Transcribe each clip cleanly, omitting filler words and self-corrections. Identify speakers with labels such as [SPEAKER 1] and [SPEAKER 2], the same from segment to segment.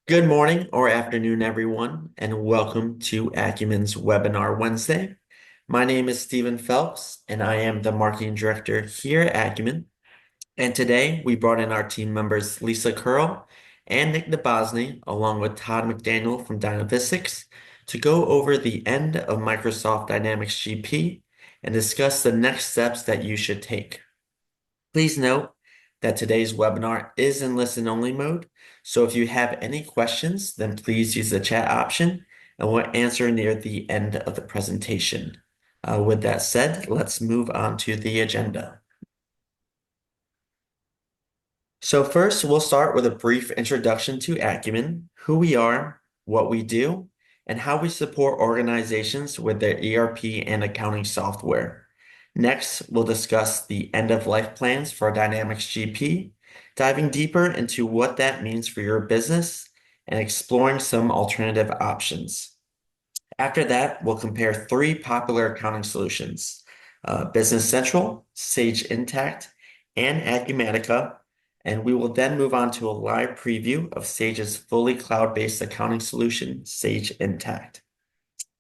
[SPEAKER 1] Good morning or afternoon, everyone, and welcome to Acumen's Webinar Wednesday. My name is Stephen Phelps, and I am the Marketing Director here at Acumen. And today we brought in our team members Lisa Curl and Nick DeBosny, along with Todd McDaniel from Dynavistics, to go over the end of Microsoft Dynamics GP and discuss the next steps that you should take. Please note that today's webinar is in listen-only mode, so if you have any questions, then please use the chat option and we'll answer near the end of the presentation. With that said, let's move on to the agenda. So first, we'll start with a brief introduction to Acumen, who we are, what we do, and how we support organizations with their ERP and accounting software. Next, we'll discuss the end-of-life plans for Dynamics GP, diving deeper into what that means for your business and exploring some alternative options. After that, we'll compare three popular accounting solutions, Business Central, Sage Intacct, and Acumatica, and we will then move on to a live preview of Sage's fully cloud-based accounting solution, Sage Intacct.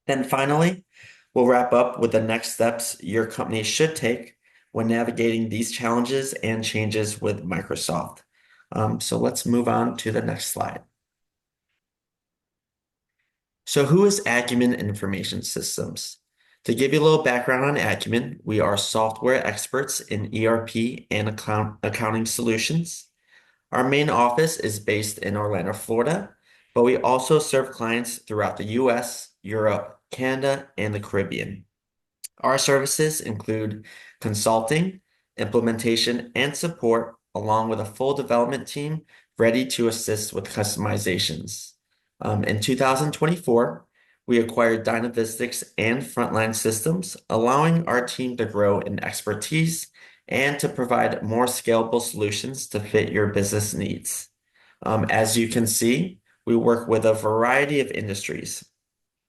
[SPEAKER 1] Then finally, we'll wrap up with the next steps your company should take when navigating these challenges and changes with Microsoft. So let's move on to the next slide. So who is Acumen Information Systems? To give you a little background on Acumen, we are software experts in ERP and accounting solutions. Our main office is based in Orlando, Florida, but we also serve clients throughout the US, Europe, Canada, and the Caribbean. Our services include consulting, implementation, and support, along with a full development team ready to assist with customizations. In 2024, we acquired Dynavistics and Frontline Systems, allowing our team to grow in expertise and to provide more scalable solutions to fit your business needs. As you can see, we work with a variety of industries,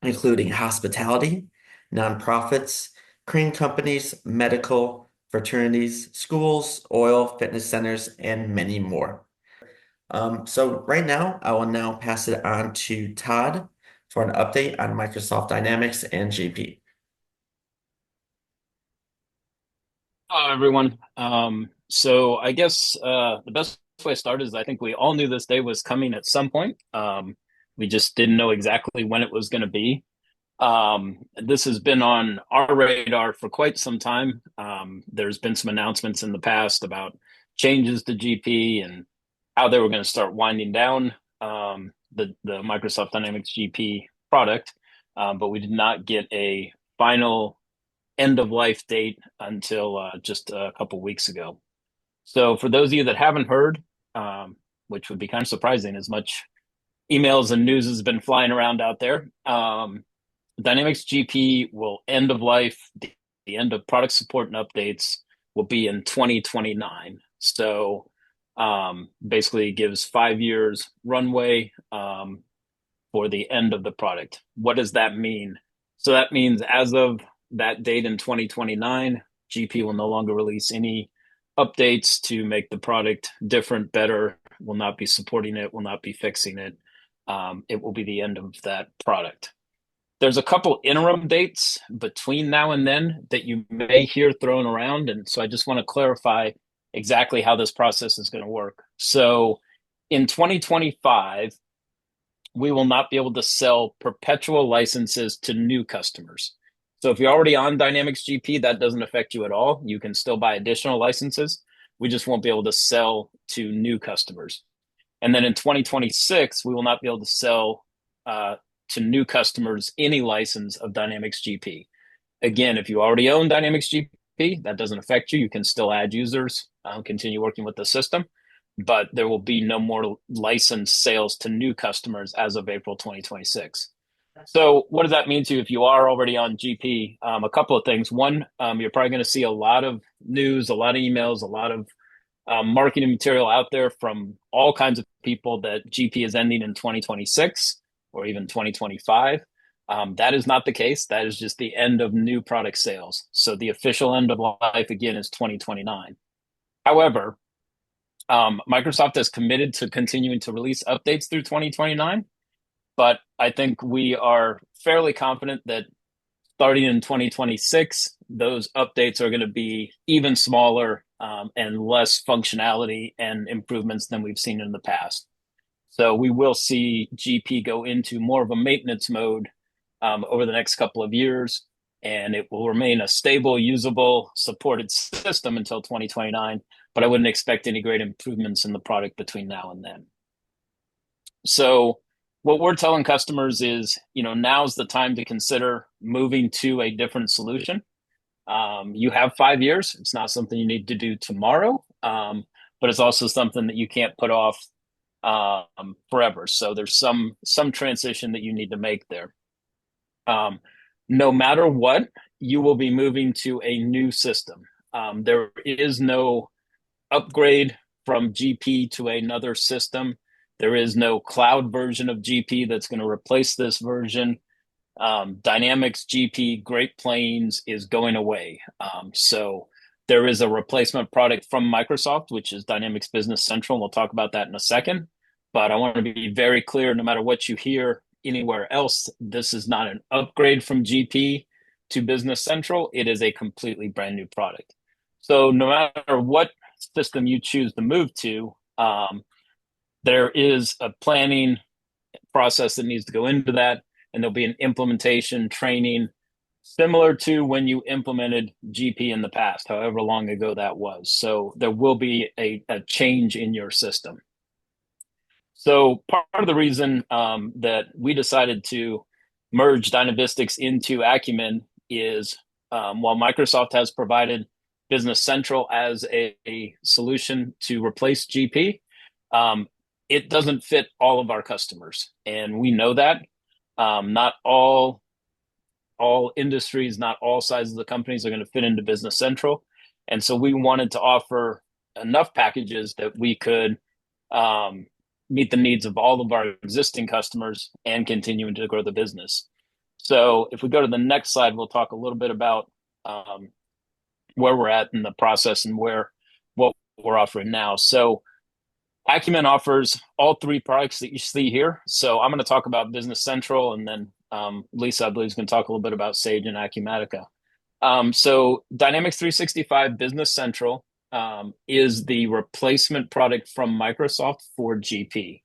[SPEAKER 1] including hospitality, nonprofits, crane companies, medical, fraternities, schools, oil, fitness centers, and many more. So right now, I will now pass it on to Todd for an update on Microsoft Dynamics and GP.
[SPEAKER 2] Hello, everyone. So I guess the best way to start is I think we all knew this day was coming at some point. We just didn't know exactly when it was going to be. This has been on our radar for quite some time. There's been some announcements in the past about changes to GP and how they were going to start winding down the Microsoft Dynamics GP product, but we did not get a final end of life date until just a couple weeks ago. So for those of you that haven't heard, which would be kind of surprising, as much emails and news has been flying around out there, Dynamics GP will end of life. The end of product support and updates will be in 2029. So basically, it gives 5 years runway for the end of the product. What does that mean? So that means as of that date in 2029, GP will no longer release any updates to make the product different, better, will not be supporting it, will not be fixing it. It will be the end of that product. There's a couple interim dates between now and then that you may hear thrown around. And so I just want to clarify exactly how this process is going to work. So in 2025, we will not be able to sell perpetual licenses to new customers. So if you're already on Dynamics GP, that doesn't affect you at all. You can still buy additional licenses. We just won't be able to sell to new customers. And then in 2026, we will not be able to sell to new customers any license of Dynamics GP. Again, if you already own Dynamics GP, that doesn't affect you. You can still add users, continue working with the system, but there will be no more license sales to new customers as of April 2026. So what does that mean to you if you are already on GP? A couple of things. One, you're probably going to see a lot of news, a lot of emails, a lot of marketing material out there from all kinds of people that GP is ending in 2026 or even 2025. That is not the case. That is just the end of new product sales. So the official end of life, again, is 2029. However, Microsoft has committed to continuing to release updates through 2029, but I think we are fairly confident that starting in 2026, those updates are going to be even smaller and less functionality and improvements than we've seen in the past. So we will see GP go into more of a maintenance mode over the next couple of years, and it will remain a stable, usable, supported system until 2029. But I wouldn't expect any great improvements in the product between now and then. So what we're telling customers is, now's the time to consider moving to a different solution. You have 5 years. It's not something you need to do tomorrow, but it's also something that you can't put off forever. So there's some transition that you need to make there. No matter what, you will be moving to a new system. There is no upgrade from GP to another system. There is no cloud version of GP that's going to replace this version. Dynamics GP Great Plains is going away. So there is a replacement product from Microsoft, which is Dynamics Business Central. We'll talk about that in a second. But I want to be very clear, no matter what you hear anywhere else, this is not an upgrade from GP to Business Central. It is a completely brand new product. So no matter what system you choose to move to, there is a planning process that needs to go into that, and there'll be an implementation training similar to when you implemented GP in the past, however long ago that was. So there will be a change in your system. So part of the reason that we decided to merge Dynavistics into Acumen is while Microsoft has provided Business Central as a solution to replace GP, it doesn't fit all of our customers, and we know that. Not all industries, not all sizes of the companies are going to fit into Business Central, and so we wanted to offer enough packages that we could meet the needs of all of our existing customers and continuing to grow the business. So if we go to the next slide, we'll talk a little bit about where we're at in the process and what we're offering now. So Acumen offers all three products that you see here. So I'm going to talk about Business Central, and then Lisa, I believe, is going to talk a little bit about Sage and Acumatica. So Dynamics 365 Business Central is the replacement product from Microsoft for GP.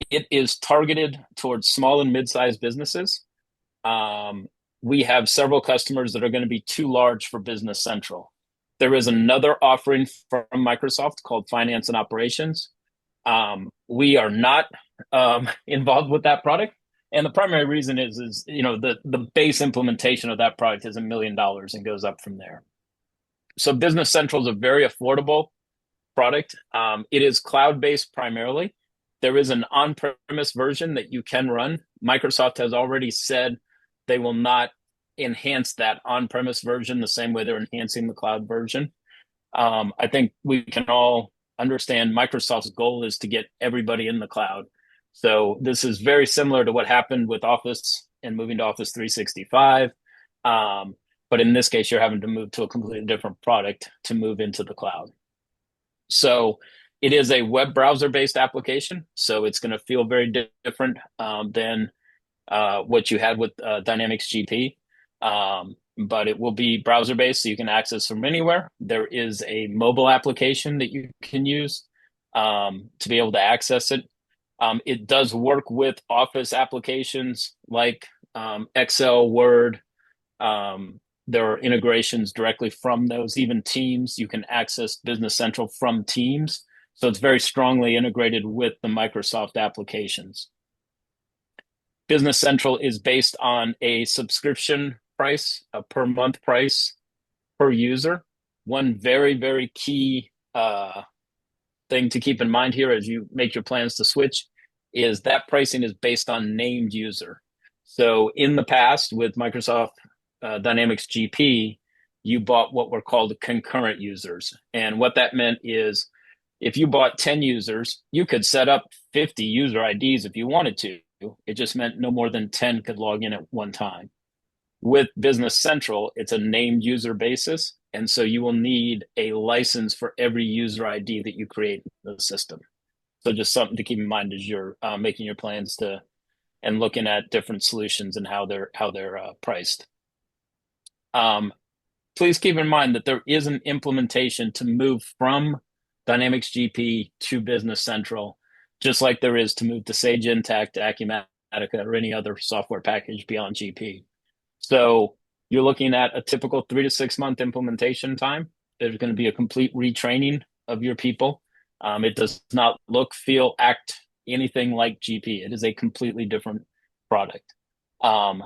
[SPEAKER 2] It is targeted towards small and mid-sized businesses. We have several customers that are going to be too large for Business Central. There is another offering from Microsoft called Finance and Operations. We are not involved with that product. And the primary reason is the base implementation of that product is $1 million and goes up from there. So Business Central is a very affordable product. It is cloud-based primarily. There is an on-premise version that you can run. Microsoft has already said they will not enhance that on-premise version the same way they're enhancing the cloud version. I think we can all understand Microsoft's goal is to get everybody in the cloud. So this is very similar to what happened with Office and moving to Office 365. But in this case, you're having to move to a completely different product to move into the cloud. So it is a web browser-based application. So it's going to feel very different than what you had with Dynamics GP. But it will be browser-based, so you can access from anywhere. There is a mobile application that you can use to be able to access it. It does work with Office applications like Excel, Word. There are integrations directly from those. Even Teams, you can access Business Central from Teams. So it's very strongly integrated with the Microsoft applications. Business Central is based on a subscription price, a per month price per user. One very, very key thing to keep in mind here as you make your plans to switch is that pricing is based on named user. So in the past with Microsoft Dynamics GP, you bought what were called concurrent users. And what that meant is if you bought 10 users, you could set up 50 user IDs if you wanted to. It just meant no more than 10 could log in at one time. With Business Central, it's a named user basis. And so you will need a license for every user ID that you create in the system. So just something to keep in mind as you're making your plans to and looking at different solutions and how they're priced. Um, Please keep in mind that there is an implementation to move from Dynamics GP to Business Central, just like there is to move to Sage Intacct, Acumatica, or any other software package beyond GP. So you're looking at a typical 3 to 6 month implementation time. There's going to be a complete retraining of your people. It does not look, feel, act anything like GP. It is a completely different product.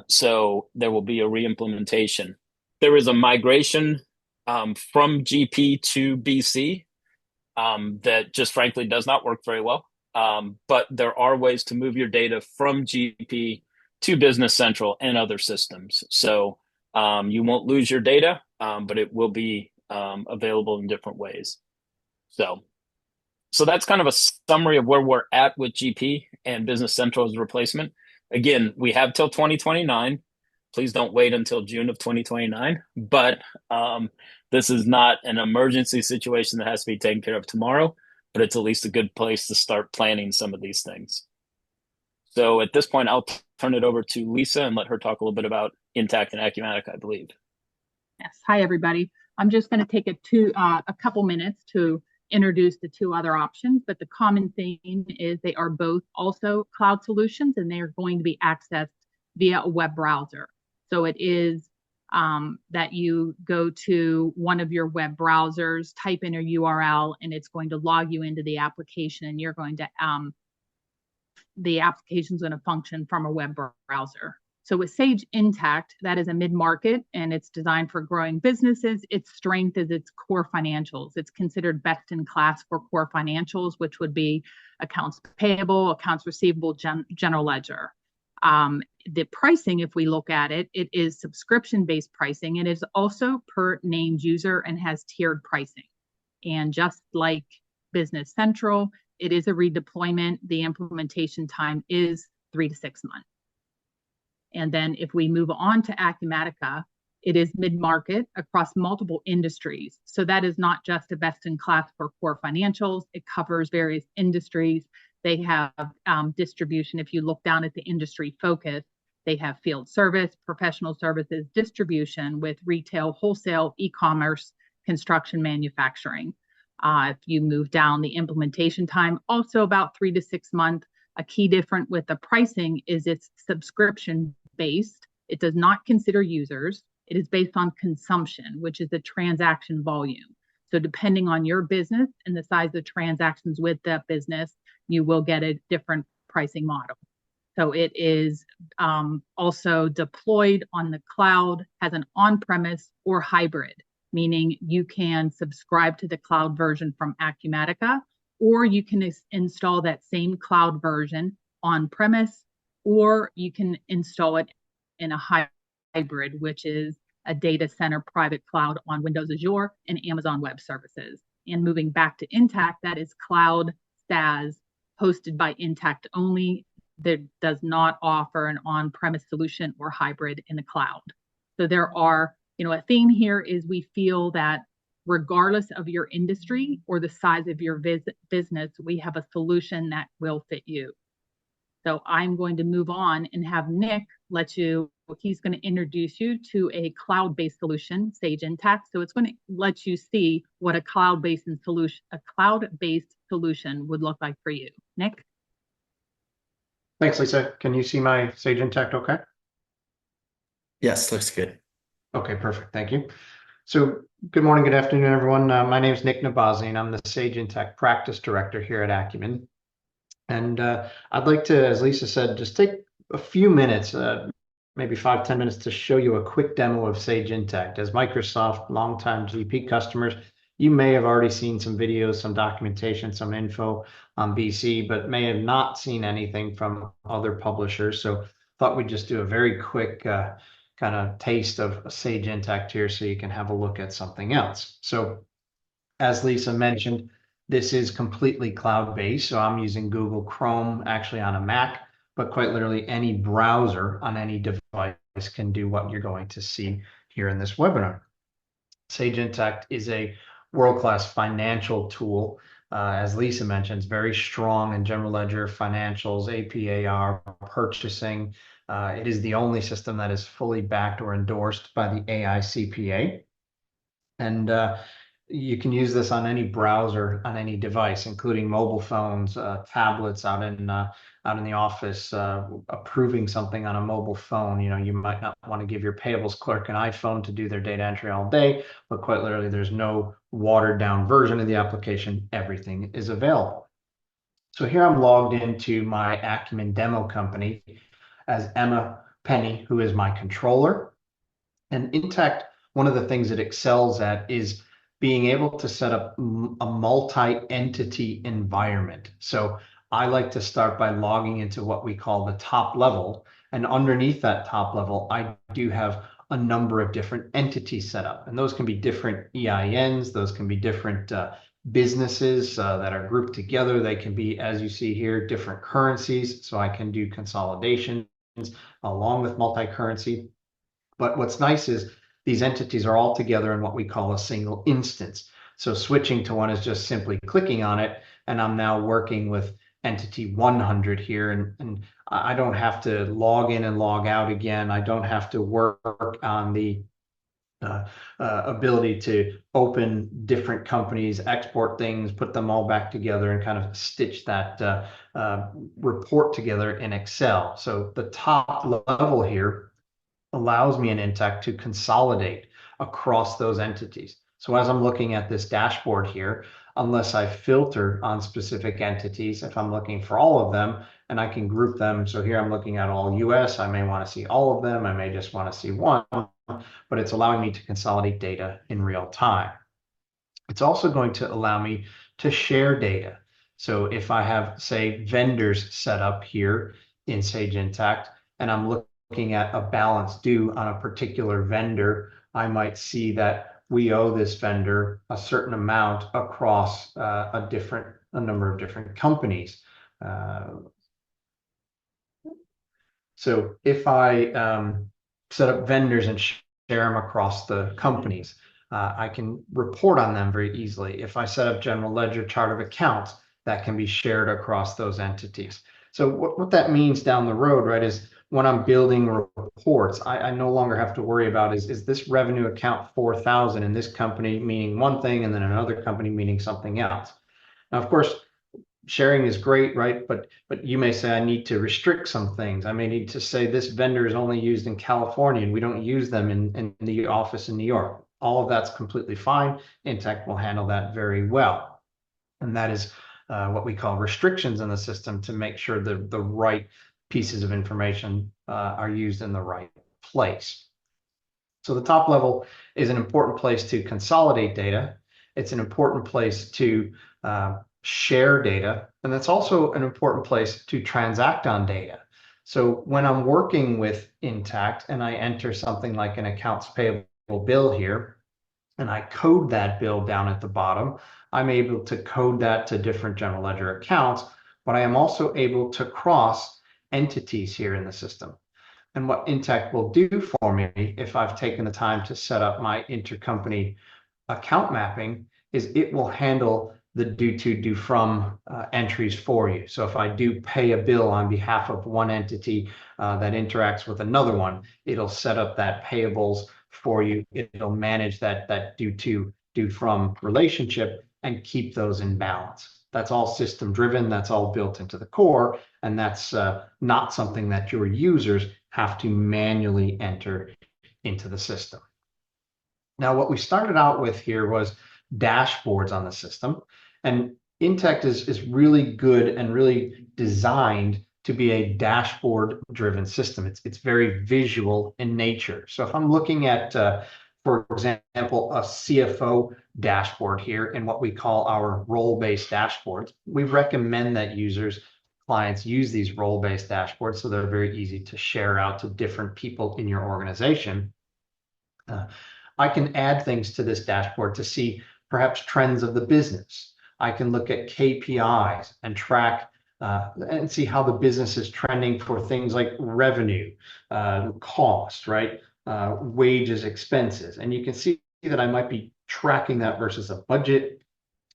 [SPEAKER 2] So there will be a re-implementation. There is a migration from GP to BC that just frankly does not work very well. But there are ways to move your data from GP to Business Central and other systems. So you won't lose your data, but it will be available in different ways. So that's kind of a summary of where we're at with GP and Business Central as a replacement. Again, we have till 2029. Please don't wait until June of 2029. But this is not an emergency situation that has to be taken care of tomorrow, but it's at least a good place to start planning some of these things. So at this point, I'll turn it over to Lisa and let her talk a little bit about Intacct and Acumatica, I believe.
[SPEAKER 3] Yes. Hi, everybody. I'm just going to take a couple minutes to introduce the two other options, but the common theme is they are both also cloud solutions and they are going to be accessed via a web browser. So it is that you go to one of your web browsers, type in a URL, and it's going to log you into the application, and you're going to the application is going to function from a web browser. So with Sage Intacct, that is a mid-market and it's designed for growing businesses. Its strength is its core financials. It's considered best in class for core financials, which would be accounts payable, accounts receivable, general ledger. The pricing, if we look at it, it is subscription-based pricing. It is also per named user and has tiered pricing. And just like Business Central, it is a redeployment. The implementation time is 3 to 6 months. And then if we move on to Acumatica, it is mid-market across multiple industries. So that is not just a best in class for core financials. It covers various industries. They have distribution. If you look down at the industry focus, they have field service, professional services, distribution with retail, wholesale, e-commerce, construction, manufacturing. If you move down the implementation time, also about 3 to 6 months. A key difference with the pricing is it's subscription based. It does not consider users. It is based on consumption, which is the transaction volume. So depending on your business and the size of transactions with that business, you will get a different pricing model. So it is also deployed on the cloud, has an on-premise or hybrid, meaning you can subscribe to the cloud version from Acumatica, or you can install that same cloud version on-premise, or you can install it in a hybrid, which is a data center private cloud on Windows Azure and Amazon Web Services. And moving back to Intacct, that is cloud SaaS hosted by Intacct only. That does not offer an on-premise solution or hybrid in the cloud. So there are, a theme here is we feel that regardless of your industry or the size of your business, we have a solution that will fit you. So I'm going to move on and have Nick he's going to introduce you to a cloud-based solution, Sage Intacct. So it's going to let you see what a cloud-based solution would look like for you. Nick?
[SPEAKER 4] Thanks, Lisa. Can you see my Sage Intacct okay?
[SPEAKER 1] Yes, looks good.
[SPEAKER 4] Okay, perfect. Thank you. So good morning, good afternoon, everyone. My name is Nick Nabazi, and I'm the Sage Intacct Practice Director here at Acumen. And I'd like to, as Lisa said, just take a few minutes, maybe 5-10 minutes to show you a quick demo of Sage Intacct. As Microsoft longtime GP customers, you may have already seen some videos, some documentation, some info on BC, but may have not seen anything from other publishers. So thought we'd just do a very quick kind of taste of Sage Intacct here so you can have a look at something else. So as Lisa mentioned, this is completely cloud-based. So I'm using Google Chrome actually on a Mac, but quite literally any browser on any device can do what you're going to see here in this webinar. Sage Intacct is a world-class financial tool. As Lisa mentioned, it's very strong in general ledger, financials, APAR, purchasing. It is the only system that is fully backed or endorsed by the AICPA. And you can use this on any browser, on any device, including mobile phones, tablets out in the office, approving something on a mobile phone. You know, you might not want to give your payables clerk an iPhone to do their data entry all day, but quite literally, there's no watered down version of the application. Everything is available. So here I'm logged into my Acumen demo company as Emma Penny, who is my controller. And Intacct, one of the things it excels at is being able to set up a multi-entity environment. So I like to start by logging into what we call the top level. And underneath that top level, I do have a number of different entities set up. And those can be different EINs, those can be different businesses that are grouped together. They can be, as you see here, different currencies. So I can do consolidations along with multi-currency. But what's nice is these entities are all together in what we call a single instance. So switching to one is just simply clicking on it, and I'm now working with entity 100 here, and I don't have to log in and log out again. I don't have to work on the ability to open different companies, export things, put them all back together, and kind of stitch that report together in Excel. So the top level here allows me in Intacct to consolidate across those entities. So as I'm looking at this dashboard here, unless I filter on specific entities, if I'm looking for all of them, and I can group them. So here I'm looking at all US, I may want to see all of them. I may just want to see one, but it's allowing me to consolidate data in real time. It's also going to allow me to share data. So if I have, say, vendors set up here in Sage Intacct, and I'm looking at a balance due on a particular vendor, I might see that we owe this vendor a certain amount across a number of different companies. So if I set up vendors and share them across the companies, I can report on them very easily. If I set up general ledger chart of accounts, that can be shared across those entities. So what that means down the road, right, is when I'm building reports, I no longer have to worry about is this revenue account 4,000 in this company meaning one thing and then another company meaning something else. Now, of course, sharing is great, right? But you may say I need to restrict some things. I may need to say this vendor is only used in California and we don't use them in the office in New York. All of that's completely fine. Intacct will handle that very well. And that is what we call restrictions in the system to make sure the right pieces of information are used in the right place. So the top level is an important place to consolidate data. It's an important place to share data, and that's also an important place to transact on data. So when I'm working with Intacct and I enter something like an accounts payable bill here, and I code that bill down at the bottom, I'm able to code that to different general ledger accounts, but I am also able to cross entities here in the system. And what Intacct will do for me, if I've taken the time to set up my intercompany account mapping, is it will handle the due to, due from entries for you. So if I do pay a bill on behalf of one entity that interacts with another one, it'll set up that payables for you. It'll manage that due to, due from relationship and keep those in balance. That's all system driven. That's all built into the core. And that's not something that your users have to manually enter into the system. Now, what we started out with here was dashboards on the system. And Intacct is really good and really designed to be a dashboard driven system. It's very visual in nature. So if I'm looking at, for example, a CFO dashboard here in what we call our role-based dashboards, we recommend that clients use these role-based dashboards so they're very easy to share out to different people in your organization. I can add things to this dashboard to see perhaps trends of the business. I can look at KPIs and track and see how the business is trending for things like revenue, cost, right? Wages, expenses. And you can see that I might be tracking that versus a budget.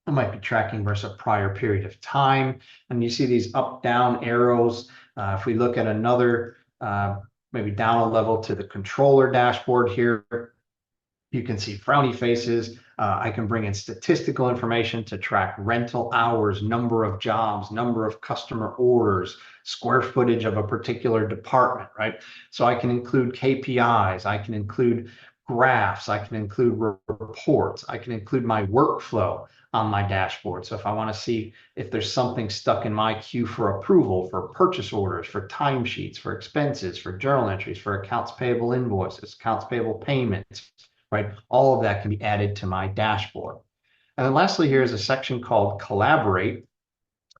[SPEAKER 4] I might be tracking versus a prior period of time. And you see these up down arrows. If we look at another, maybe down a level to the controller dashboard here, you can see frowny faces. I can bring in statistical information to track rental hours, number of jobs, number of customer orders, square footage of a particular department, right? So I can include KPIs, I can include graphs, I can include reports, I can include my workflow on my dashboard. So if I want to see if there's something stuck in my queue for approval, for purchase orders, for timesheets, for expenses, for journal entries, for accounts payable invoices, accounts payable payments, right? All of that can be added to my dashboard. And then lastly, here's a section called Collaborate.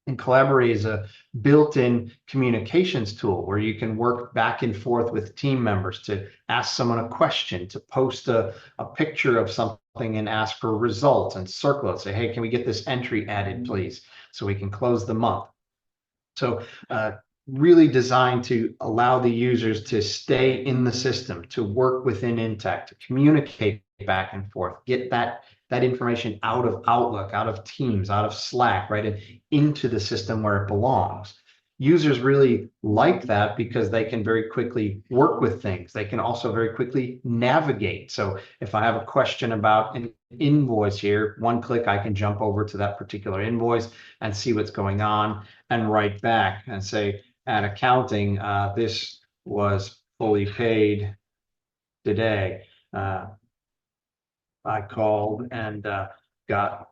[SPEAKER 4] And Collaborate is a built-in communications tool where you can work back and forth with team members to ask someone a question, to post a picture of something and ask for results and circle it. Say, hey, can we get this entry added, please? So we can close the month. So really designed to allow the users to stay in the system, to work within Intacct, to communicate back and forth, get that information out of Outlook, out of Teams, out of Slack, right, and into the system where it belongs. Users really like that because they can very quickly work with things. They can also very quickly navigate. So if I have a question about an invoice here, one click, I can jump over to that particular invoice and see what's going on and write back and say, at accounting, this was fully paid today. I called and got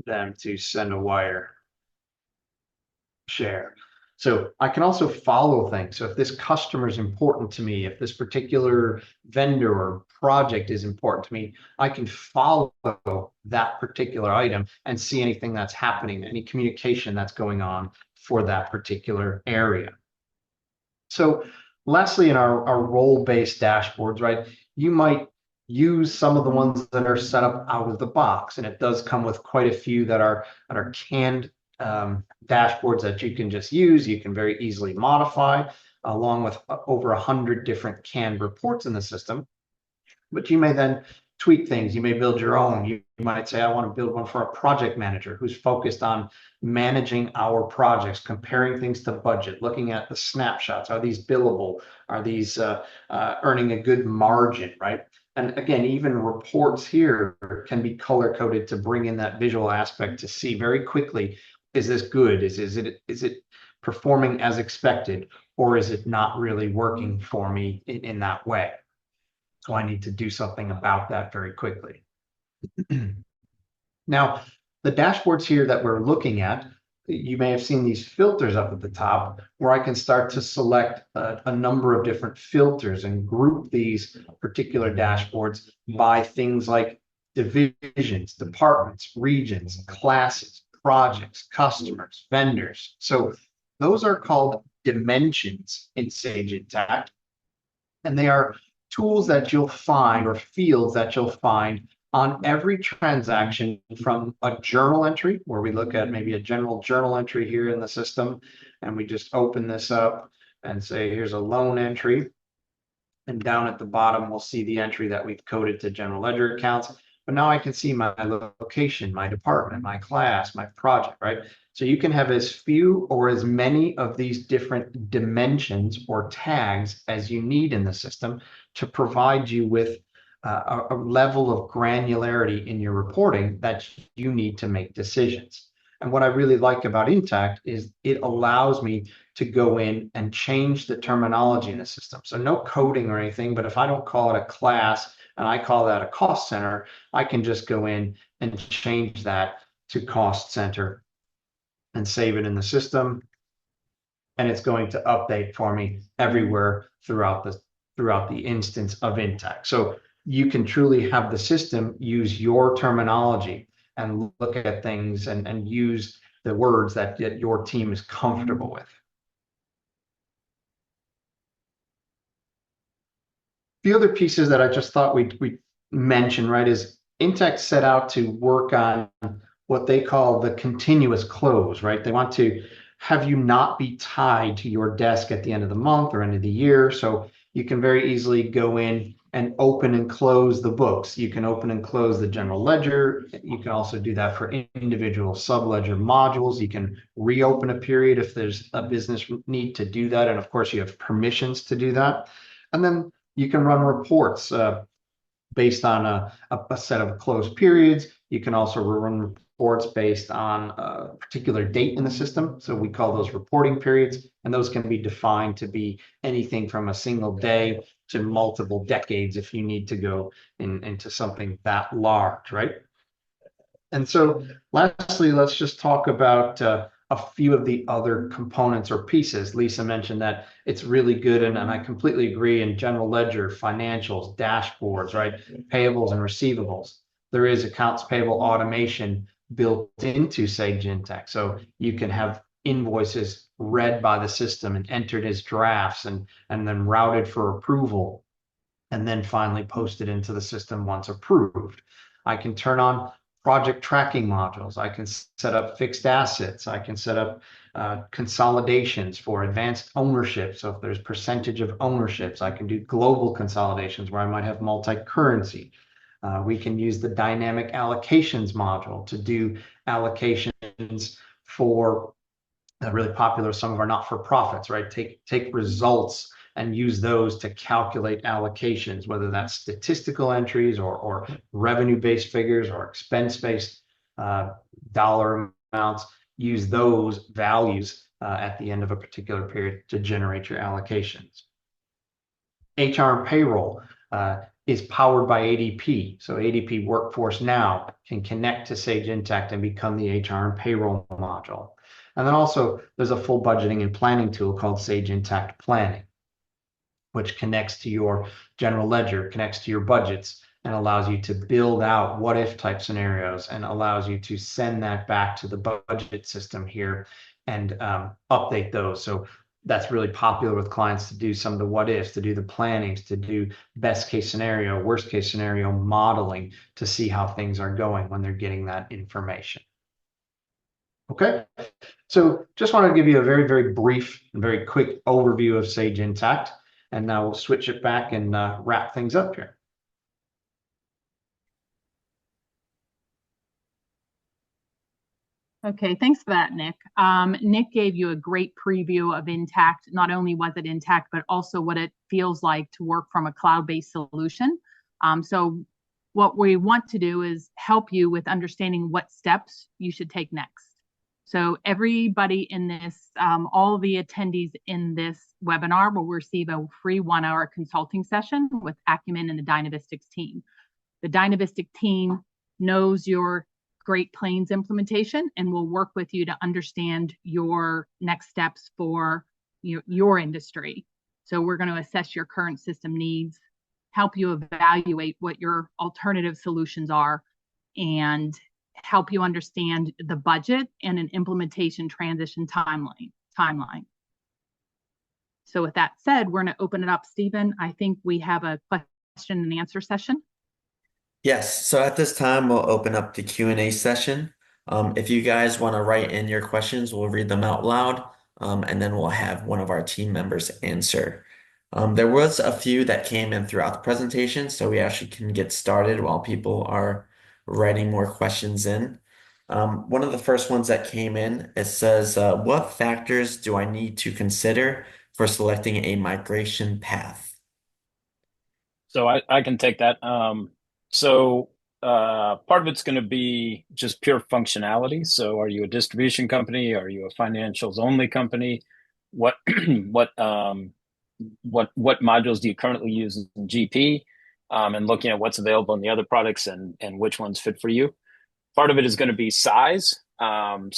[SPEAKER 4] them to send a wire share. So I can also follow things. So if this customer is important to me, if this particular vendor or project is important to me, I can follow that particular item and see anything that's happening, any communication that's going on for that particular area. So lastly, in our role-based dashboards, right, you might use some of the ones that are set up out of the box, and it does come with quite a few that are canned dashboards that you can just use. You can very easily modify, along with over 100 different canned reports in the system. But you may then tweak things. You may build your own. You might say, I want to build one for a project manager who's focused on managing our projects, comparing things to budget, looking at the snapshots. Are these billable? Are these earning a good margin, right? And again, even reports here can be color coded to bring in that visual aspect to see very quickly, is this good? Is it performing as expected, or is it not really working for me in that way? So I need to do something about that very quickly. Now, the dashboards here that we're looking at, you may have seen these filters up at the top where I can start to select a number of different filters and group these particular dashboards by things like divisions, departments, regions, classes, projects, customers, vendors. So those are called dimensions in Sage Intacct, and they are tools that you'll find, or fields that you'll find on every transaction, from a journal entry where we look at maybe a general journal entry here in the system, and we just open this up and say, here's a loan entry. And down at the bottom, we'll see the entry that we've coded to general ledger accounts. But now I can see my location, my department, my class, my project, right? So you can have as few or as many of these different dimensions or tags as you need in the system to provide you with a level of granularity in your reporting that you need to make decisions. And what I really like about Intacct is it allows me to go in and change the terminology in the system. So no coding or anything, but if I don't call it a class and I call that a cost center, I can just go in and change that to cost center and save it in the system. And it's going to update for me everywhere throughout the instance of Intacct. So you can truly have the system use your terminology and look at things and use the words that your team is comfortable with. The other pieces that I just thought we'd mention, right, is Intacct set out to work on what they call the continuous close, right? They want to have you not be tied to your desk at the end of the month or end of the year. So you can very easily go in and open and close the books. You can open and close the general ledger. You can also do that for individual subledger modules. You can reopen a period if there's a business need to do that. And of course, you have permissions to do that. And then you can run reports based on a set of closed periods. You can also run reports based on a particular date in the system. So we call those reporting periods, and those can be defined to be anything from a single day to multiple decades if you need to go into something that large, right? And so lastly, let's just talk about a few of the other components or pieces. Lisa mentioned that it's really good, and I completely agree, in general ledger, financials, dashboards, right? Payables and receivables. There is accounts payable automation built into Sage Intacct. So you can have invoices read by the system and entered as drafts and then routed for approval, and then finally posted into the system once approved. I can turn on project tracking modules. I can set up fixed assets. I can set up consolidations for advanced ownership. So if there's percentage of ownerships, I can do global consolidations where I might have multi-currency. We can use the dynamic allocations module to do allocations for really popular, some of our not-for-profits, right? Take results and use those to calculate allocations, whether that's statistical entries or revenue-based figures or expense-based dollar amounts. Use those values at the end of a particular period to generate your allocations. HR and payroll is powered by ADP. So ADP Workforce Now can connect to Sage Intacct and become the HR and payroll module. And then also there's a full budgeting and planning tool called Sage Intacct Planning, which connects to your general ledger, connects to your budgets, and allows you to build out what if type scenarios and allows you to send that back to the budget system here and update those. So that's really popular with clients to do some of the what ifs, to do the plannings, to do best case scenario, worst case scenario modeling to see how things are going when they're getting that information. Okay, so just want to give you a very, very brief and very quick overview of Sage Intacct, and now we'll switch it back and wrap things up here.
[SPEAKER 3] Okay, thanks for that, Nick. Nick gave you a great preview of Intacct. Not only was it Intacct, but also what it feels like to work from a cloud-based solution. So what we want to do is help you with understanding what steps you should take next. So everybody in this, all the attendees in this webinar will receive a free 1-hour consulting session with Acumen and the Dynavistics team. The Dynavistic team knows your Great Plains implementation and will work with you to understand your next steps for your industry. So we're going to assess your current system needs, help you evaluate what your alternative solutions are, and help you understand the budget and an implementation transition timeline. So with that said, we're going to open it up. Stephen, I think we have a question and answer session.
[SPEAKER 1] Yes, so at this time, we'll open up the Q&A session. If you guys want to write in your questions, we'll read them out loud, and then we'll have one of our team members answer. There was a few that came in throughout the presentation, so we actually can get started while people are writing more questions in. One of the first ones that came in, it says, what factors do I need to consider for selecting a migration path?
[SPEAKER 2] So I can take that. So part of it's going to be just pure functionality. So are you a distribution company? Are you a financials only company? What what modules do you currently use in GP? And looking at what's available in the other products and which ones fit for you. Part of it is going to be size. Some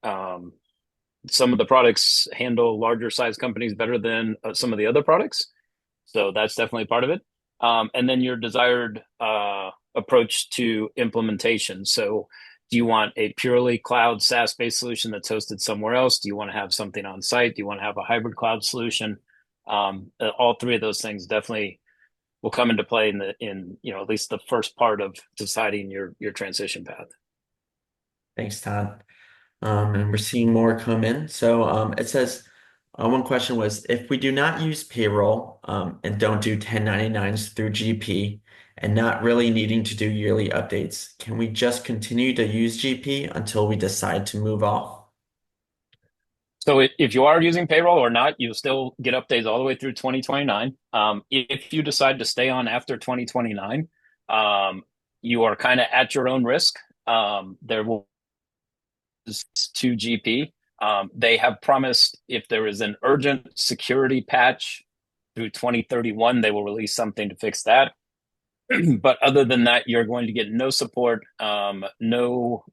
[SPEAKER 2] of the products handle larger size companies better than some of the other products. So that's definitely part of it. And then your desired approach to implementation. So do you want a purely cloud SaaS-based solution that's hosted somewhere else? Do you want to have something on site? Do you want to have a hybrid cloud solution? All three of those things definitely will come into play in at least the first part of deciding your transition path.
[SPEAKER 1] Thanks, Todd. And we're seeing more come in. So it says, One question was, if we do not use payroll and don't do 1099s through GP and not really needing to do yearly updates, can we just continue to use GP until we decide to move off?
[SPEAKER 2] So if you are using payroll or not, you'll still get updates all the way through 2029. If you decide to stay on after 2029, you are kind of at your own risk. There will to GP. They have promised if there is an urgent security patch through 2031, they will release something to fix that. But other than that, you're going to get no support, no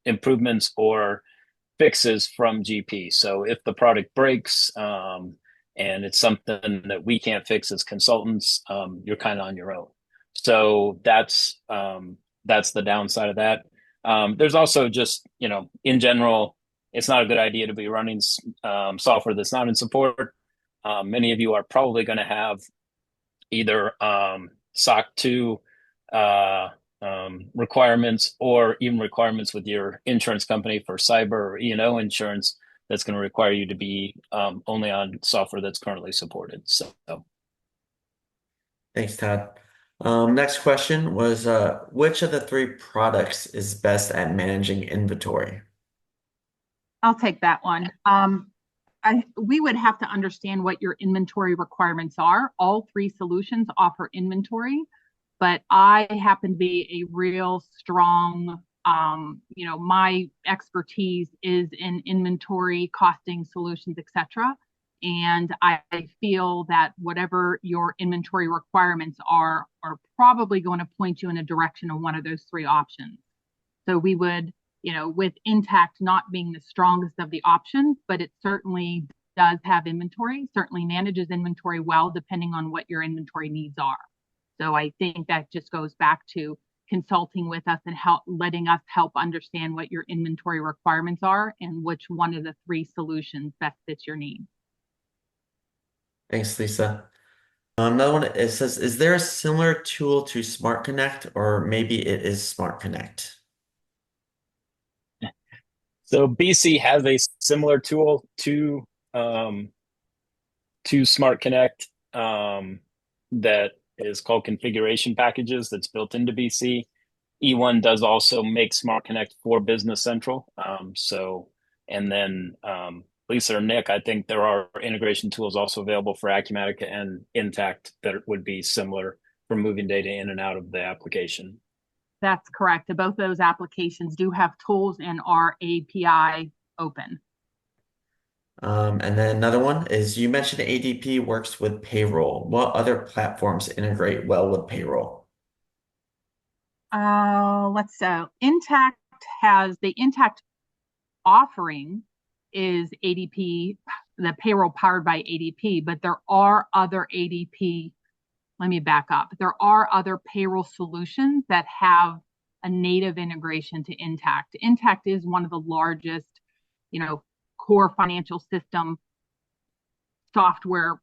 [SPEAKER 2] improvements or fixes from GP. So if the product breaks and it's something that we can't fix as consultants, you're kind of on your own. So that's the downside of that. There's also just, in general, it's not a good idea to be running software that's not in support. Many of you are probably going to have either SOC 2 requirements or even requirements with your insurance company for cyber or E&O insurance that's going to require you to be only on software that's currently supported. So
[SPEAKER 1] Thanks, Todd. Next question was, which of the three products is best at managing inventory?
[SPEAKER 3] I'll take that one. We would have to understand what your inventory requirements are. All three solutions offer inventory, but I happen to be a real strong, my expertise is in inventory, costing solutions, etc. And I feel that whatever your inventory requirements are probably going to point you in a direction of one of those three options. So we would, with Intacct not being the strongest of the options, but it certainly does have inventory, certainly manages inventory well, depending on what your inventory needs are. So I think that just goes back to consulting with us and letting us help understand what your inventory requirements are and which one of the three solutions best fits your needs.
[SPEAKER 1] Thanks, Lisa. Another one, it says, is there a similar tool to Smart Connect, or maybe it is Smart Connect?
[SPEAKER 2] so BC has a similar tool to Smart Connect that is called configuration packages that's built into BC. E1 does also make Smart Connect for Business Central. And then Lisa or Nick, I think there are integration tools also available for Acumatica and Intacct that would be similar for moving data in and out of the application.
[SPEAKER 3] That's correct. Both of those applications do have tools and are API open.
[SPEAKER 1] And then another one is, you mentioned ADP works with payroll. What other platforms integrate well with payroll?
[SPEAKER 3] Let's Intacct has the Intacct offering is ADP, the payroll powered by ADP, but there are other ADP. Let me back up. There are other payroll solutions that have a native integration to Intacct. Intacct is one of the largest, core financial system software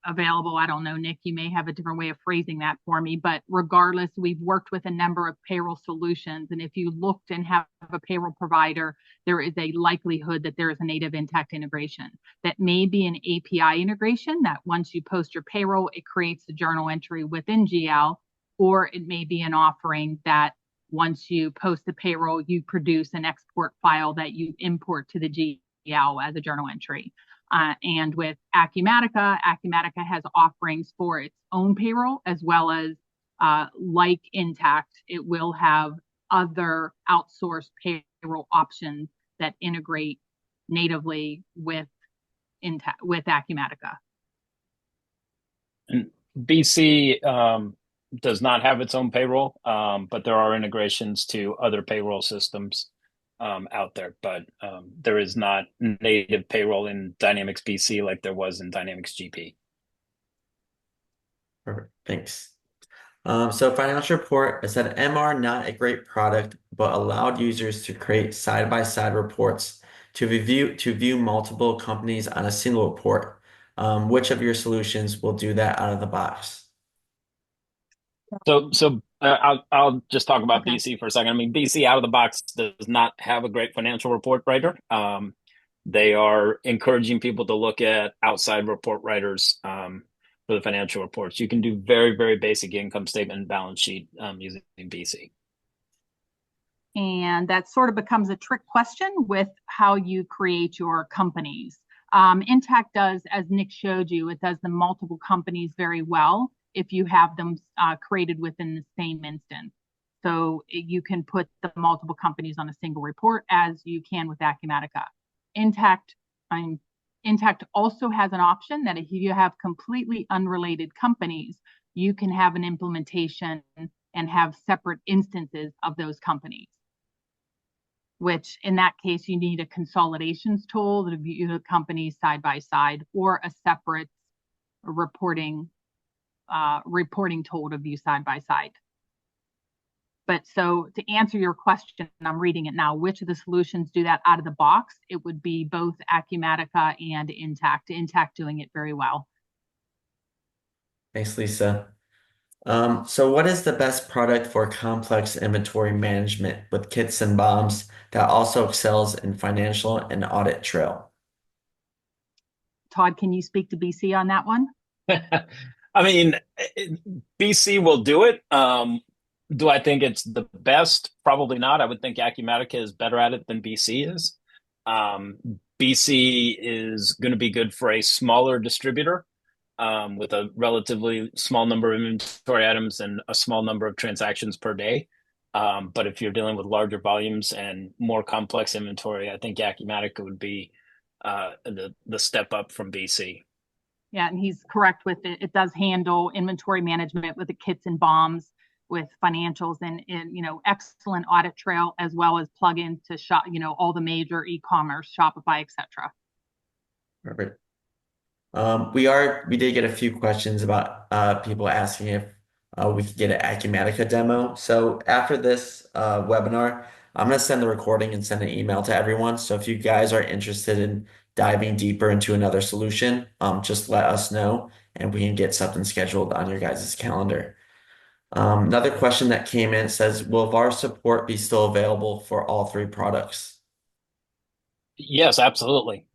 [SPEAKER 3] available. I don't know, Nick, you may have a different way of phrasing that for me, but regardless, we've worked with a number of payroll solutions. And if you looked and have a payroll provider, there is a likelihood that there is a native Intacct integration. That may be an API integration that once you post your payroll, it creates a journal entry within GL, or it may be an offering that once you post the payroll, you produce an export file that you import to the GL as a journal entry. And with Acumatica, Acumatica has offerings for its own payroll as well as, like Intacct, it will have other outsourced payroll options that integrate natively with Acumatica.
[SPEAKER 2] And BC does not have its own payroll, but there are integrations to other payroll systems out there. But there is not native payroll in Dynamics BC like there was in Dynamics GP.
[SPEAKER 1] Perfect. Thanks. So financial report, it said MR not a great product, but allowed users to create side-by-side reports to view multiple companies on a single report. Which of your solutions will do that out of the box?
[SPEAKER 2] I'll just talk about
[SPEAKER 3] Okay.
[SPEAKER 2] BC for a second. I mean, BC out of the box does not have a great financial report writer. They are encouraging people to look at outside report writers for the financial reports. You can do very, very basic income statement and balance sheet using BC.
[SPEAKER 3] And that sort of becomes a trick question with how you create your companies. Intacct does, as Nick showed you, it does the multiple companies very well if you have them created within the same instance. So you can put the multiple companies on a single report as you can with Acumatica. Intacct, Intacct also has an option that if you have completely unrelated companies, you can have an implementation and have separate instances of those companies, which in that case, you need a consolidations tool to view the companies side by side or a separate reporting tool to view side by side. But so to answer your question, I'm reading it now, which of the solutions do that out of the box? It would be both Acumatica and Intacct. Intacct doing it very well.
[SPEAKER 1] Thanks, Lisa. So what is the best product for complex inventory management with kits and bombs that also excels in financial and audit trail?
[SPEAKER 3] Todd, can you speak to BC on that one?
[SPEAKER 2] I mean, BC will do it. Do I think it's the best? Probably not. I would think Acumatica is better at it than BC is. BC is going to be good for a smaller distributor with a relatively small number of inventory items and a small number of transactions per day. But if you're dealing with larger volumes and more complex inventory, I think Acumatica would be the step up from BC.
[SPEAKER 3] Yeah, and he's correct with it. It does handle inventory management with the kits and bombs, with financials and excellent audit trail, as well as plug into shop, all the major e-commerce, Shopify, etc.
[SPEAKER 1] Perfect. We did get a few questions about people asking if we could get an Acumatica demo. So after this webinar, I'm going to send the recording and send an email to everyone. So if you guys are interested in diving deeper into another solution, just let us know and we can get something scheduled on your guys' calendar. Another question that came in says, will VAR support be still available for all three products?
[SPEAKER 2] Yes, absolutely.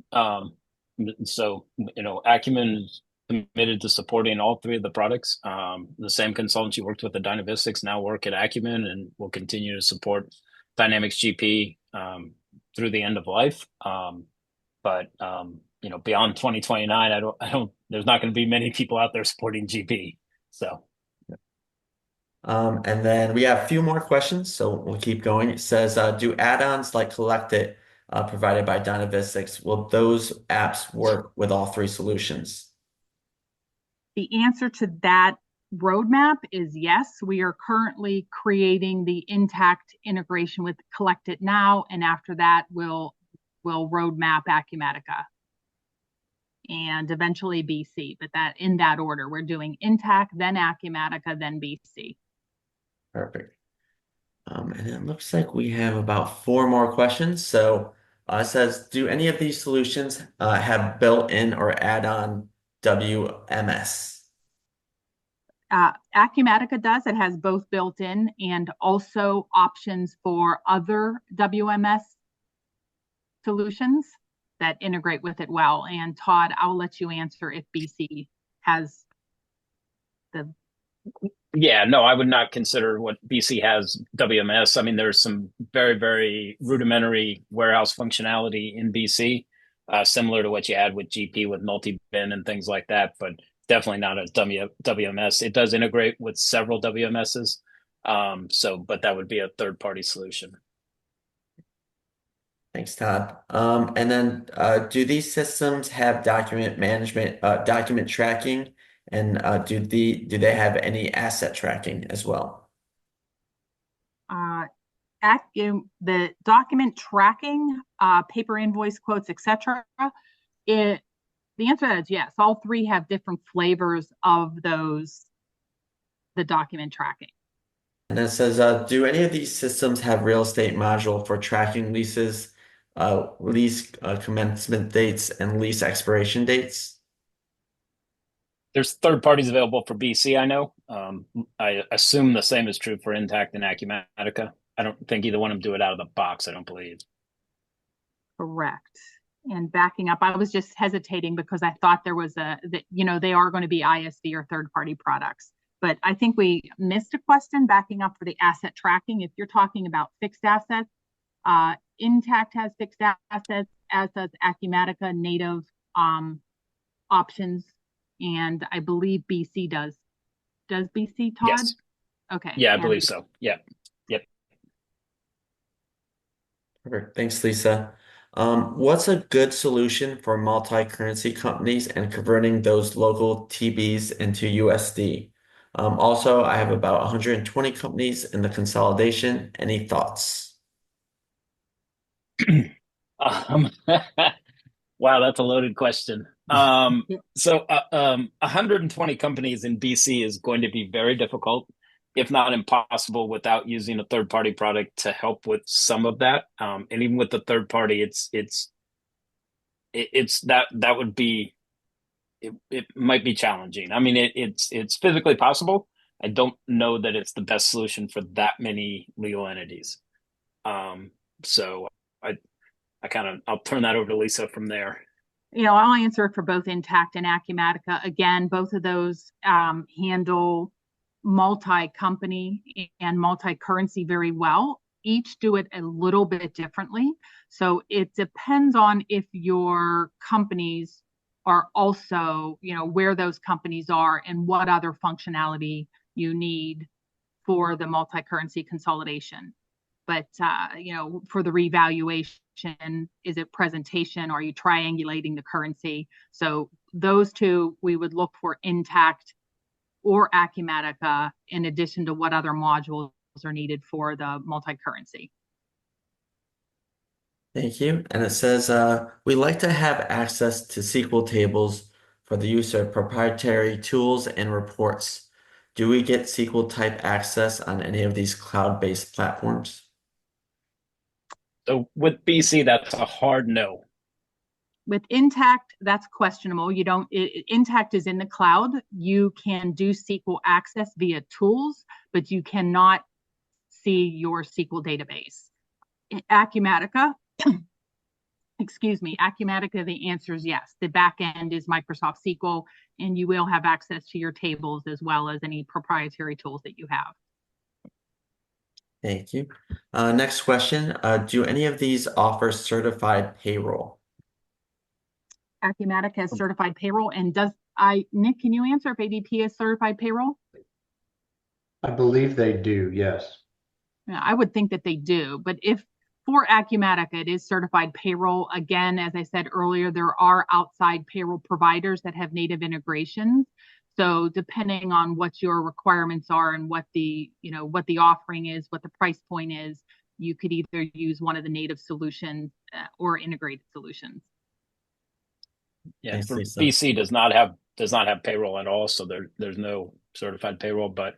[SPEAKER 2] So, Acumen is committed to supporting all three of the products. The same consultants you worked with at Dynavistics now work at Acumen and will continue to support Dynamics GP through the end of life. But beyond 2029, there's not going to be many people out there supporting GP. So.
[SPEAKER 1] And then we have a few more questions, so we'll keep going. It says, do add-ons like Collect It provided by Dynavistics, will those apps work with all three solutions?
[SPEAKER 3] The answer to that roadmap is yes. We are currently creating the Intacct integration with Collect It now, and after that, we'll roadmap Acumatica and eventually BC, but that in that order. We're doing Intacct, then Acumatica, then BC.
[SPEAKER 1] Perfect. And it looks like we have about four more questions. So it says, do any of these solutions have built-in or add-on WMS?
[SPEAKER 3] Acumatica does. It has both built-in and also options for other WMS solutions that integrate with it well. And Todd, I'll let you answer if BC has the.
[SPEAKER 2] Yeah, no, I would not consider what BC has WMS. I mean, there's some very, very rudimentary warehouse functionality in BC, similar to what you had with GP with multi-bin and things like that, but definitely not a WMS. It does integrate with several WMSs, but that would be a third-party solution.
[SPEAKER 1] Thanks, Todd. And then do these systems have document management, document tracking, and do they have any asset tracking as well?
[SPEAKER 3] The document tracking, paper invoice quotes, etc. The answer to that is yes. All three have different flavors of the document tracking.
[SPEAKER 1] And it says, do any of these systems have real estate module for tracking leases, lease commencement dates, and lease expiration dates?
[SPEAKER 2] There's third parties available for BC, I know. I assume the same is true for Intacct and Acumatica. I don't think either one of them do it out of the box, I don't believe.
[SPEAKER 3] Correct. And backing up, I was just hesitating because I thought there was that, they are going to be ISV or third party products. But I think we missed a question backing up for the asset tracking. If you're talking about fixed assets, Intacct has fixed assets, as does Acumatica native options. And I believe BC does. Does BC, Todd?
[SPEAKER 2] Yes.
[SPEAKER 3] Okay.
[SPEAKER 2] Yeah, I
[SPEAKER 3] And
[SPEAKER 2] believe so. Yeah. Yep.
[SPEAKER 1] Perfect. Thanks, Lisa. What's a good solution for multi-currency companies and converting those local TBs into USD? Also, I have about 120 companies in the consolidation. Any thoughts?
[SPEAKER 2] Um, wow, that's a loaded question. So 120 companies in BC is going to be very difficult, if not impossible, without using a third party product to help with some of that. And even with the third party, it's that would be it might be challenging. I mean, it's physically possible. I don't know that it's the best solution for that many legal entities. Um, so I I'll turn that over to Lisa from there.
[SPEAKER 3] I'll answer for both Intacct and Acumatica. Again, both of those handle multi-company and multi-currency very well. Each do it a little bit differently. So it depends on if your companies are also, where those companies are and what other functionality you need for the multi-currency consolidation. But for the revaluation, is it presentation? Are you triangulating the currency? So those two we would look for Intacct or Acumatica, in addition to what other modules are needed for the multi-currency.
[SPEAKER 1] Thank you. And it says, we like to have access to SQL tables for the use of proprietary tools and reports. Do we get SQL type access on any of these cloud-based platforms?
[SPEAKER 2] So with BC, that's a hard no.
[SPEAKER 3] With Intacct, that's questionable. You don't, Intacct is in the cloud. You can do SQL access via tools, but you cannot see your SQL database. Acumatica, excuse me, Acumatica, the answer is yes. The back end is Microsoft SQL, and you will have access to your tables as well as any proprietary tools that you have.
[SPEAKER 1] Thank you. Next question. Do any of these offer certified payroll?
[SPEAKER 3] Acumatica has certified payroll, and Nick, can you answer if ADP is certified payroll?
[SPEAKER 4] I believe they do, yes.
[SPEAKER 3] Yeah, I would think that they do, but if for Acumatica, it is certified payroll. Again, as I said earlier, there are outside payroll providers that have native integrations. So depending on what your requirements are and what the offering is, what the price point is, you could either use one of the native solutions or integrated solutions.
[SPEAKER 2] Yeah,
[SPEAKER 1] Thanks,
[SPEAKER 2] for
[SPEAKER 1] Lisa.
[SPEAKER 2] BC does not have payroll at all, so there's no certified payroll, but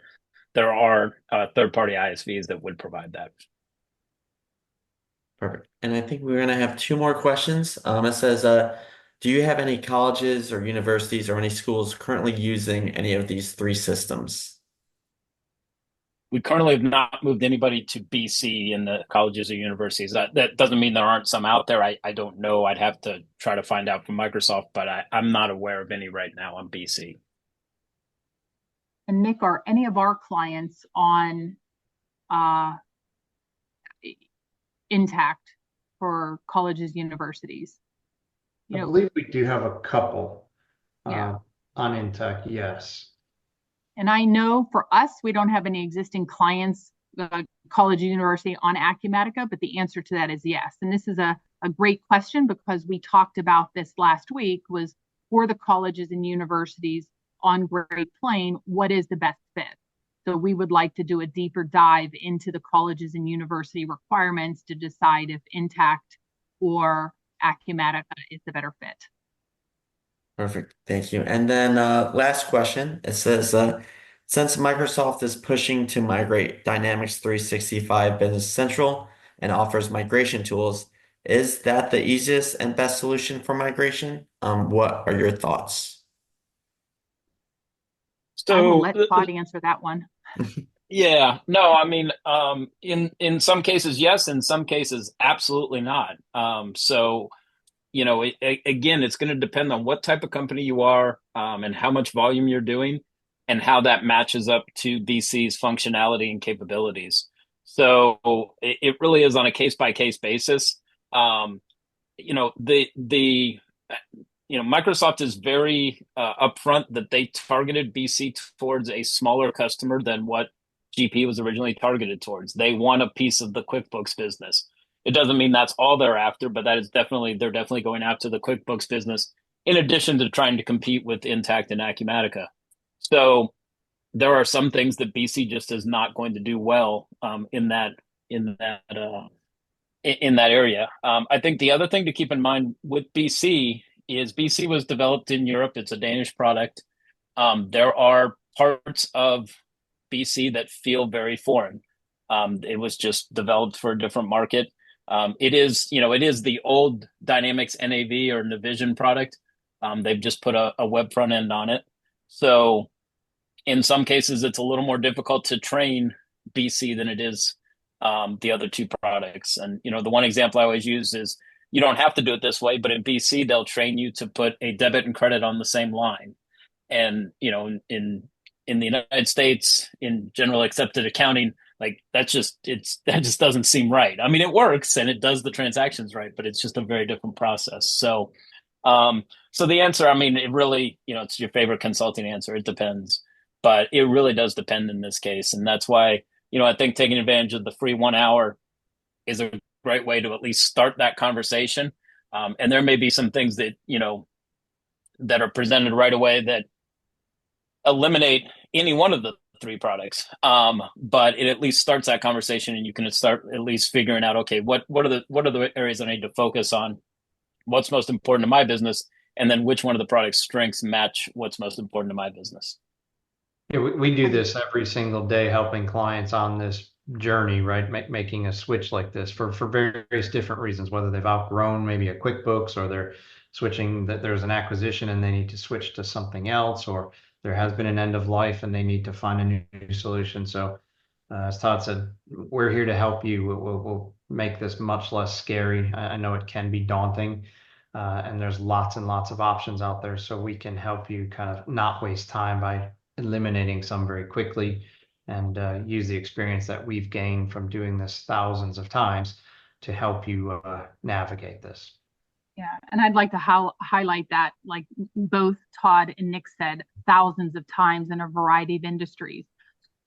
[SPEAKER 2] there are third party ISVs that would provide that.
[SPEAKER 1] Perfect. And I think we're going to have two more questions. It says, do you have any colleges or universities or any schools currently using any of these three systems?
[SPEAKER 2] We currently have not moved anybody to BC in the colleges or universities. That doesn't mean there aren't some out there. I don't know. I'd have to try to find out from Microsoft, but I'm not aware of any right now on BC.
[SPEAKER 3] And Nick, are any of our clients on Intacct for colleges, universities?
[SPEAKER 4] I believe we do have a couple
[SPEAKER 3] Yeah.
[SPEAKER 4] on Intacct, yes.
[SPEAKER 3] And I know for us, we don't have any existing clients, college, university on Acumatica, but the answer to that is yes. And this is a great question because we talked about this last week, was for the colleges and universities on Great Plain, what is the best fit? So we would like to do a deeper dive into the colleges and university requirements to decide if Intacct or Acumatica is the better fit.
[SPEAKER 1] Perfect. Thank you. And then last question. It says, since Microsoft is pushing to migrate Dynamics 365 Business Central and offers migration tools, is that the easiest and best solution for migration? What are your thoughts?
[SPEAKER 3] I will
[SPEAKER 2] So
[SPEAKER 3] let Todd answer that one.
[SPEAKER 2] yeah, no, I mean, in some cases, yes, in some cases, absolutely not. So again, it's going to depend on what type of company you are, and how much volume you're doing, and how that matches up to BC's functionality and capabilities. So it really is on a case by case basis. Um, the Microsoft is very upfront that they targeted BC towards a smaller customer than what GP was originally targeted towards. They want a piece of the QuickBooks business. It doesn't mean that's all they're after, but they're definitely going after the QuickBooks business in addition to trying to compete with Intacct and Acumatica. So there are some things that BC just is not going to do well, in that in that area. I think the other thing to keep in mind with BC is BC was developed in Europe. It's a Danish product. There are parts of BC that feel very foreign. It was just developed for a different market. It is the old Dynamics NAV or Navision product. They've just put a web front end on it. So in some cases, it's a little more difficult to train BC than it is the other two products. And the one example I always use is you don't have to do it this way, but in BC they'll train you to put a debit and credit on the same line. And in the United States, in general accepted accounting, like that just doesn't seem right. I mean, it works and it does the transactions right, but it's just a very different process. So the answer, I mean, it really, it's your favorite consulting answer. It depends, but it really does depend in this case, and that's why I think taking advantage of the free 1 hour is a great way to at least start that conversation. And there may be some things that that are presented right away that eliminate any one of the three products. But it at least starts that conversation, and you can start at least figuring out, okay, what are the areas I need to focus on? What's most important to my business? And then which one of the product's strengths match what's most important to my business?
[SPEAKER 4] Yeah, we do this every single day, helping clients on this journey, right? Making a switch like this for various different reasons, whether they've outgrown maybe a QuickBooks, or they're switching, that there's an acquisition and they need to switch to something else, or there has been an end of life and they need to find a new solution. So, as Todd said, we're here to help you. We'll make this much less scary. I know it can be daunting, and there's lots and lots of options out there. So we can help you kind of not waste time by eliminating some very quickly, and use the experience that we've gained from doing this thousands of times to help you navigate this.
[SPEAKER 3] Yeah, and I'd like to highlight that, like both Todd and Nick said, thousands of times in a variety of industries.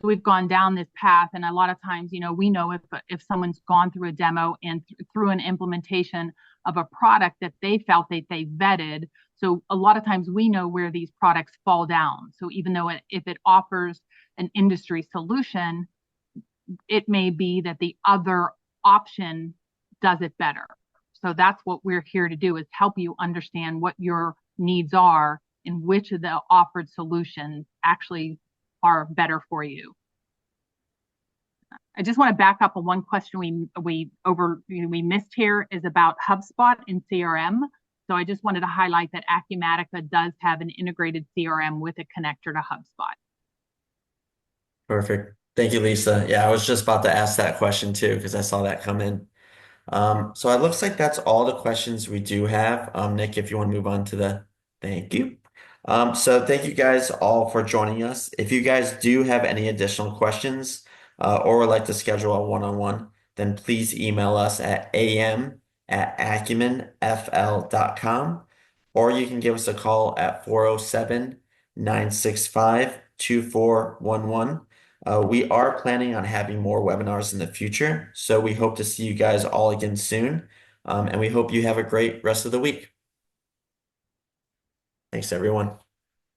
[SPEAKER 3] So we've gone down this path, and a lot of times, we know if someone's gone through a demo and through an implementation of a product that they felt that they vetted. So a lot of times we know where these products fall down. So even though if it offers an industry solution, it may be that the other option does it better. So that's what we're here to do, is help you understand what your needs are and which of the offered solutions actually are better for you. I just want to back up on one question we missed here, is about HubSpot and CRM. So I just wanted to highlight that Acumatica does have an integrated CRM with a connector to HubSpot.
[SPEAKER 1] Perfect. Thank you, Lisa. Yeah, I was just about to ask that question too, because I saw that come in. So it looks like that's all the questions we do have. Nick, if you want to move on to thank you. So thank you guys all for joining us. If you guys do have any additional questions, or would like to schedule a one-on-one, then please email us at am@acumenfl.com, or you can give us a call at 407-965-2411. We are planning on having more webinars in the future, so we hope to see you guys all again soon. And we hope you have a great rest of the week. Thanks, everyone.